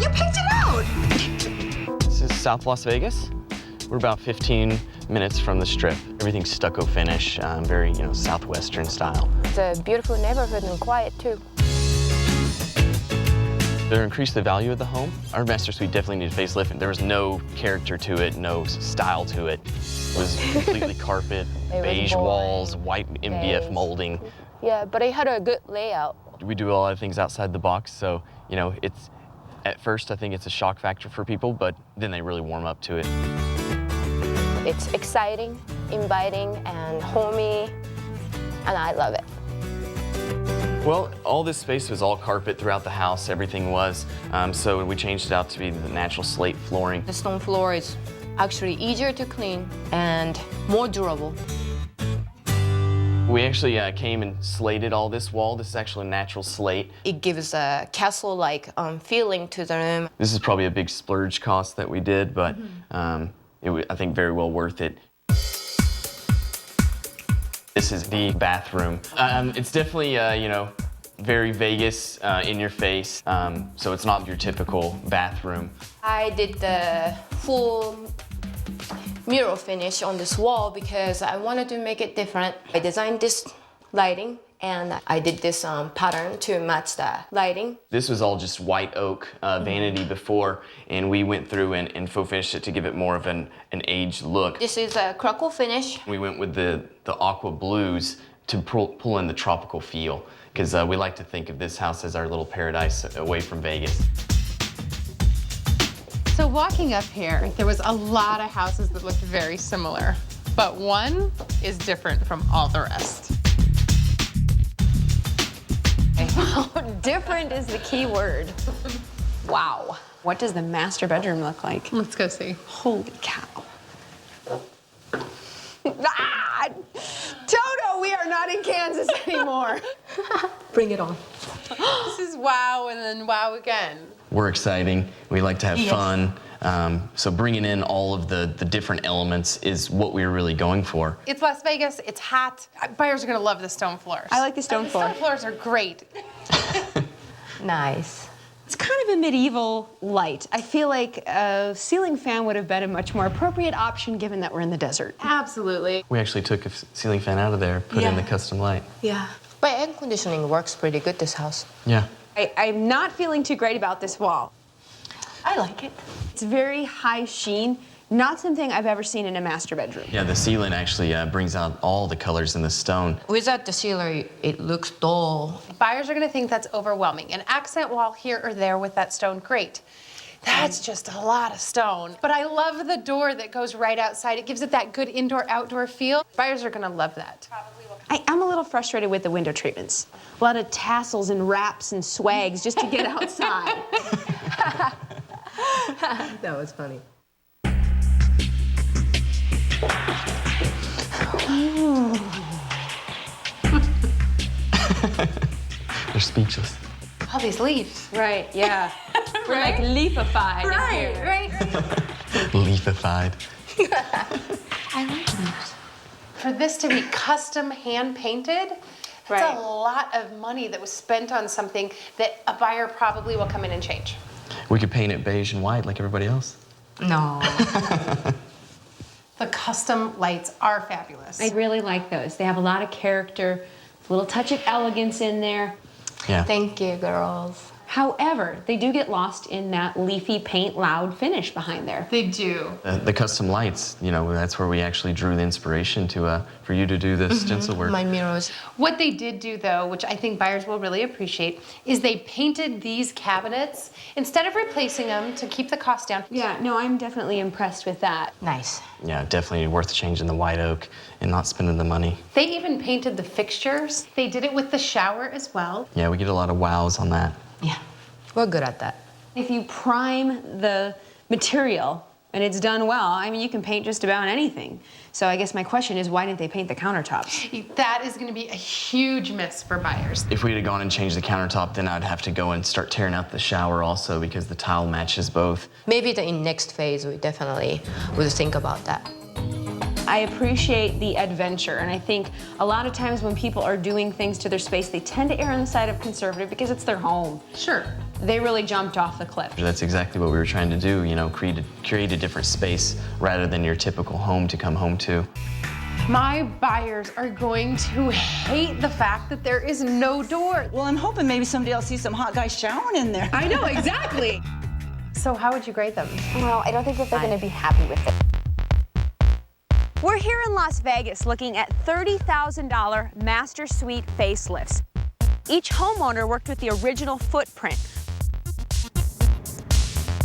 You picked it out! This is South Las Vegas. We're about 15 minutes from the Strip. Everything's stucco finish, very, Southwestern style. It's a beautiful neighborhood and quiet, too. To increase the value of the home, our master suite definitely needed facelift. There was no character to it, no style to it. It was completely carpet, beige walls, white MDF molding. Yeah, but it had a good layout. We do a lot of things outside the box, so, it's, at first I think it's a shock factor for people, but then they really warm up to it. It's exciting, inviting, and homey, and I love it. Well, all this space was all carpet throughout the house, everything was, so we changed it out to be the natural slate flooring. The stone floor is actually easier to clean and more durable. We actually came and slated all this wall. This is actually a natural slate. It gives a castle-like feeling to the room. This is probably a big splurge cost that we did, but it was, I think, very well worth it. This is the bathroom. It's definitely, very Vegas, in your face, so it's not your typical bathroom. I did the full mural finish on this wall because I wanted to make it different. I designed this lighting and I did this pattern to match the lighting. This was all just white oak vanity before, and we went through and faux finished it to give it more of an aged look. This is a crackle finish. We went with the aqua blues to pull in the tropical feel, because we like to think of this house as our little paradise away from Vegas. So walking up here, there was a lot of houses that looked very similar, but one is different from all the rest. Different is the key word. Wow. What does the master bedroom look like? Let's go see. Holy cow. Ah! Toto, we are not in Kansas anymore. Bring it on. This is wow and then wow again. We're exciting. We like to have fun. So bringing in all of the different elements is what we're really going for. It's Las Vegas, it's hot. Buyers are gonna love the stone floors. I like the stone floor. The stone floors are great. Nice. It's kind of a medieval light. I feel like a ceiling fan would have been a much more appropriate option given that we're in the desert. Absolutely. We actually took a ceiling fan out of there, put in the custom light. Yeah. But air conditioning works pretty good this house. Yeah. I'm not feeling too great about this wall. I like it. It's very high sheen, not something I've ever seen in a master bedroom. Yeah, the ceiling actually brings out all the colors in the stone. Without the ceiling, it looks dull. Buyers are gonna think that's overwhelming. An accent wall here or there with that stone, great. That's just a lot of stone. But I love the door that goes right outside. It gives it that good indoor-outdoor feel. Buyers are gonna love that. I'm a little frustrated with the window treatments. A lot of tassels and wraps and swags just to get outside. That was funny. They're speechless. All these leaves. Right, yeah. We're like leafified in here. Right. Leafified. I like those. For this to be custom hand-painted, that's a lot of money that was spent on something that a buyer probably will come in and change. We could paint it beige and white like everybody else. No. The custom lights are fabulous. I really like those. They have a lot of character, a little touch of elegance in there. Yeah. Thank you, girls. However, they do get lost in that leafy paint loud finish behind there. They do. The custom lights, that's where we actually drew the inspiration to for you to do this stencil work. My mirrors. What they did do, though, which I think buyers will really appreciate, is they painted these cabinets instead of replacing them to keep the cost down. Yeah, no, I'm definitely impressed with that. Nice. Yeah, definitely worth changing the white oak and not spending the money. They even painted the fixtures. They did it with the shower as well. Yeah, we get a lot of wows on that. Yeah, we're good at that. If you prime the material and it's done well, I mean, you can paint just about anything. So I guess my question is, why didn't they paint the countertops? That is going to be a huge miss for buyers. If we had gone and changed the countertop, then I'd have to go and start tearing out the shower also because the tile matches both. Maybe in next phase, we definitely would think about that. I appreciate the adventure, and I think a lot of times when people are doing things to their space, they tend to err on the side of conservative because it's their home. Sure. They really jumped off the cliff. That's exactly what we were trying to do, you know, create a different space rather than your typical home to come home to. My buyers are going to hate the fact that there is no door. Well, I'm hoping maybe somebody else sees some hot guys showering in there. I know, exactly. So how would you grade them? Well, I don't think that they're going to be happy with it. We're here in Las Vegas looking at $30,000 master suite facelifts. Each homeowner worked with the original footprint.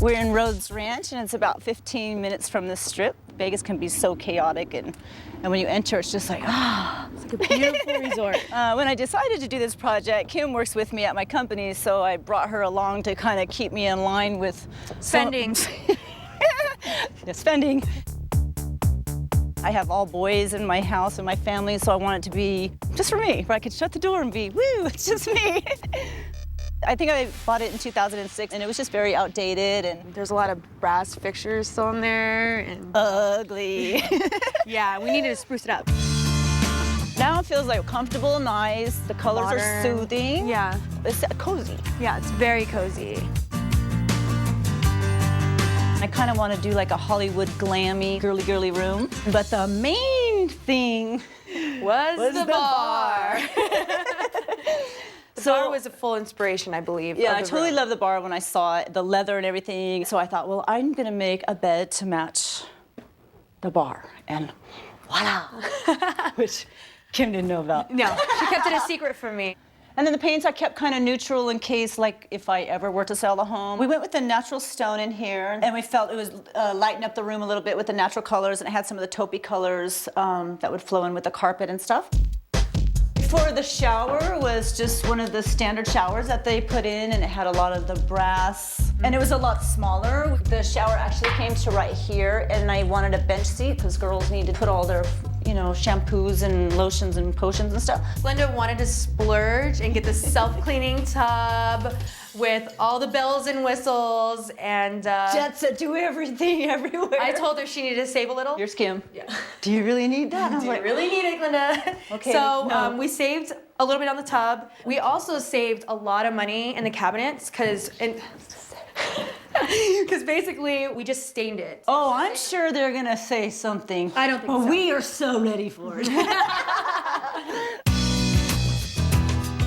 We're in Rhodes Ranch, and it's about 15 minutes from the Strip. Vegas can be so chaotic, and when you enter, it's just like, ah. It's like a beautiful resort. When I decided to do this project, Kim works with me at my company, so I brought her along to kind of keep me in line with Spending. Spending. I have all boys in my house and my family, so I want it to be just for me, where I could shut the door and be, woo, it's just me. I think I bought it in 2006, and it was just very outdated, and There's a lot of brass fixtures still in there. And ugly. yeah, we needed to spruce it up. Now it feels like comfortable, nice. The colors are Modern. soothing. Yeah. It's cozy. Yeah, it's very cozy. I kind of want to do like a Hollywood glammy, girly room. But the main thing Was the bar. So Bar was a full inspiration, I believe. yeah, of I the totally room. love the bar when I saw it, the leather and everything. So I thought, well, I'm gonna make a bed to match the bar, and voila, which Kim didn't know about. No, she kept it a secret from me. And then the paints I kept kind of neutral in case, like, if I ever were to sell the home. We went with the natural stone in here, and we felt it was lighten up the room a little bit with the natural colors, and it had some of the taupey colors that would flow in with the carpet and stuff. For the shower was just one of the standard showers that they put in, and it had a lot of the brass, and it was a lot smaller. The shower actually came to right here, and I wanted a bench seat because girls need to put all their, you know, shampoos and lotions and potions and stuff. Linda wanted to splurge and get the self-cleaning tub with all the bells and whistles, and Jet set, do everything everywhere. I told her she needed to save a little. Here's Kim. Yeah. Do you really need that? And I was Do you like, really need it, Linda? Okay, So no. we saved a little bit on the tub. We also saved a lot of money in the cabinets because basically we just stained it. oh, I'm sure they're gonna say something. I don't think But so. we are so ready for it.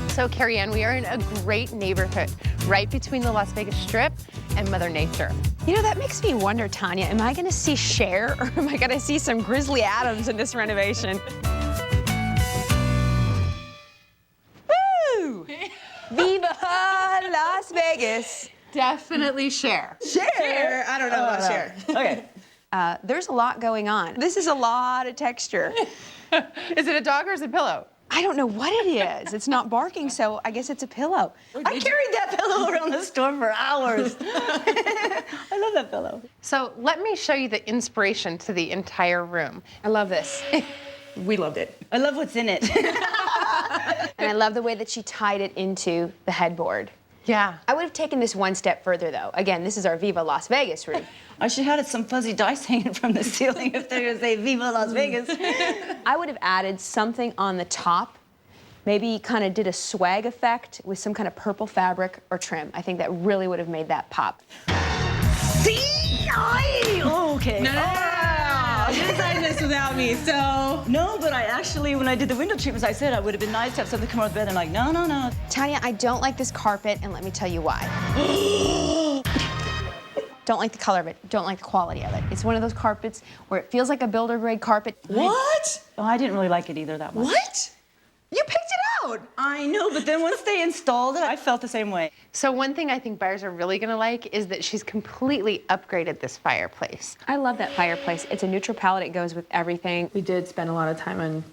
So Carrie Ann, we are in a great neighborhood, right between the Las Vegas Strip and Mother Nature. You know, that makes me wonder, Tanya, am I gonna see Cher or am I gonna see some Grizzly Adams in this renovation? Woo! Viva Las Vegas! Definitely share. Cher, I don't know about Cher. Okay. There's a lot going on. This is a lot of texture. Is it a dog or is it a pillow? I don't know what it is. It's not barking, so I guess it's a pillow. I carried that pillow around the store for hours. I love that pillow. So let me show you the inspiration to the entire room. I love this. We loved it. I love what's in it. And I love the way that she tied it into the headboard. Yeah. I would have taken this one step further, though. Again, this is our Viva Las Vegas room. I should have had some fuzzy dice hanging from the ceiling if they're gonna say Viva Las Vegas. I would have added something on the top, maybe kind of did a swag effect with some kind of purple fabric or trim. I think that really would have made that pop. See? Okay. You designed this without me, so. No, but I actually, when I did the window treatments, I said I would have been nice to have something come out of bed, and like, no, no, no. Tanya, I don't like this carpet, and let me tell you why. Don't like the color of it, don't like the quality of it. It's one of those carpets where it feels like a builder grade carpet. What? Oh, I didn't really like it either that much. What? You picked it out. I know, but then once they installed it, I felt the same way. So one thing I think buyers are really gonna like is that she's completely upgraded this fireplace. I love that fireplace. It's a neutral palette, it goes with everything. We did spend a lot of time on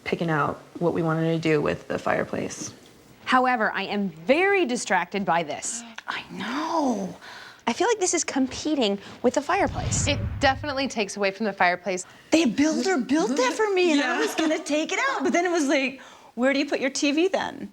picking out what we wanted to do with the fireplace. However, I am very distracted by this. I know. I feel like this is competing with the fireplace. It definitely takes away from the fireplace. The builder built that for me, and I was gonna take it out, but then it was like, where do you put your TV then?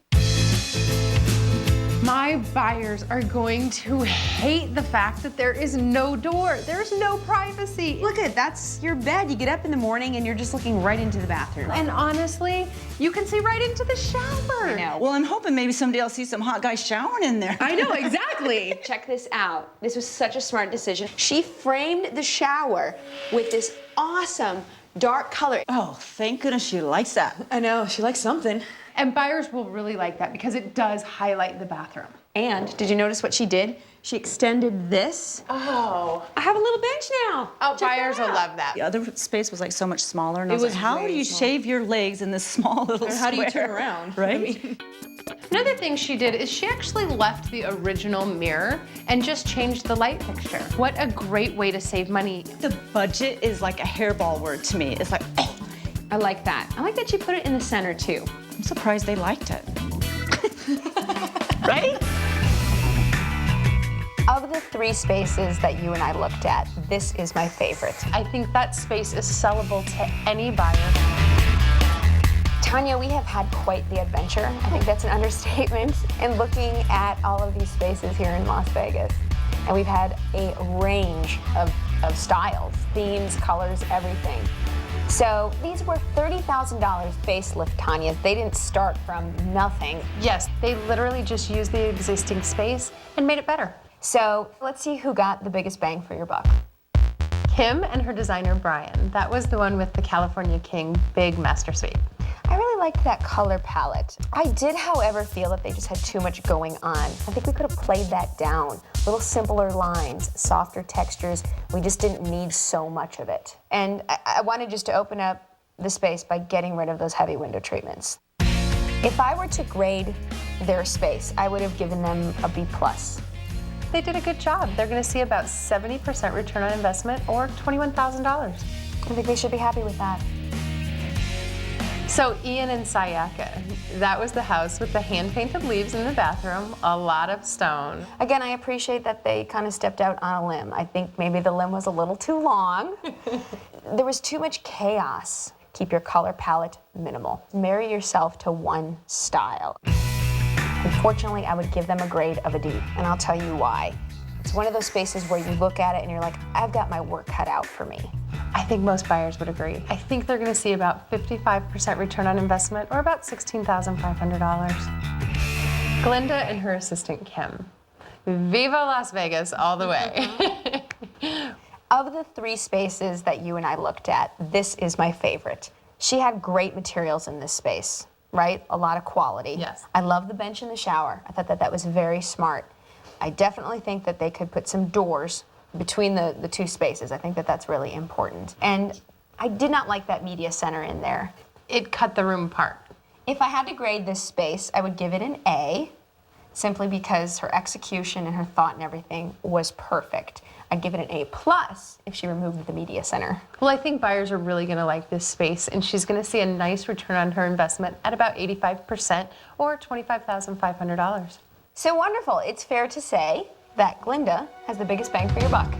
My buyers are going to hate the fact that there is no door. There's no privacy. Look at, that's your bed. You get up in the morning and you're just looking right into the bathroom. And honestly, you can see right into the shower. I know. Well, I'm hoping maybe someday I'll see some hot guys showering in there. I know, exactly. Check this out. This was such a smart decision. She framed the shower with this awesome dark color. Oh, thank goodness she likes that. I know, she likes something. And buyers will really like that because it does highlight the bathroom. And did you notice what she did? She extended this. Oh. I have a little bench now. Oh, Check buyers that will out. love that. The other space was like so much smaller, and I It was like, was how way do you small. shave your legs in this small little Or square? how do you turn around? Right? Another thing she did is she actually left the original mirror and just changed the light fixture. What a great way to save money. The budget is like a hairball word to me. It's like, oh, I like that. I like that she put it in the center too. I'm surprised they liked it. Right? Of the 3 spaces that you and I looked at, this is my favorite. I think that space is sellable to any buyer. Tanya, we have had quite the adventure. I think that's an understatement in looking at all of these spaces here in Las Vegas. And we've had a range of styles, themes, colors, everything. So these were $30,000 facelift Tanyas. They didn't start from nothing. Yes, they literally just used the existing space and made it better. So let's see who got the biggest bang for your buck. Kim and her designer, Brian. That was the one with the California King Big Master Suite. I really liked that color palette. I did, however, feel that they just had too much going on. I think we could have played that down. Little simpler lines, softer textures. We just didn't need so much of it. And I wanted just to open up the space by getting rid of those heavy window treatments. If I were to grade their space, I would have given them a B+. They did a good job. They're going to see about 70% return on investment or $21,000. I think they should be happy with that. So Ian and Sayaka, that was the house with the hand-painted leaves in the bathroom, a lot of stone. Again, I appreciate that they kind of stepped out on a limb. I think maybe the limb was a little too long. There was too much chaos. Keep your color palette minimal. Marry yourself to one style. Unfortunately, I would give them a grade of a D, and I'll tell you why. It's one of those spaces where you look at it and you're like, I've got my work cut out for me. I think most buyers would agree. I think they're going to see about 55% return on investment or about $16,500. Glinda and her assistant, Kim. Viva Las Vegas all the way. Of the 3 spaces that you and I looked at, this is my favorite. She had great materials in this space, right? A lot of quality. Yes. I love the bench in the shower. I thought that was very smart. I definitely think that they could put some doors between the 2 spaces. I think that that's really important. And I did not like that media center in there. It cut the room apart. If I had to grade this space, I would give it an A, simply because her execution and her thought and everything was perfect. I'd give it an A+ if she removed the media center. Well, I think buyers are really going to like this space, and she's going to see a nice return on her investment at about 85% or $25,500. So wonderful. It's fair to say that Glinda has the biggest bang for your buck.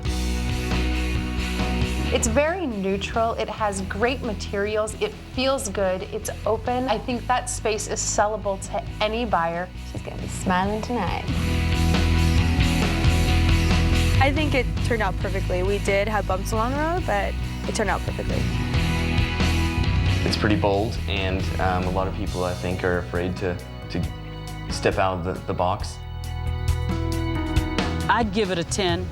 It's very neutral. It has great materials. It feels good. It's open. I think that space is sellable to any buyer. She's gonna be smiling tonight. I think it turned out perfectly. We did have bumps along the road, but it turned out perfectly. It's pretty bold, and a lot of people, I think, are afraid to step out of the box. I'd give it a 10.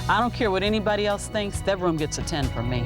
I don't care what anybody else thinks, that room gets a 10 from me.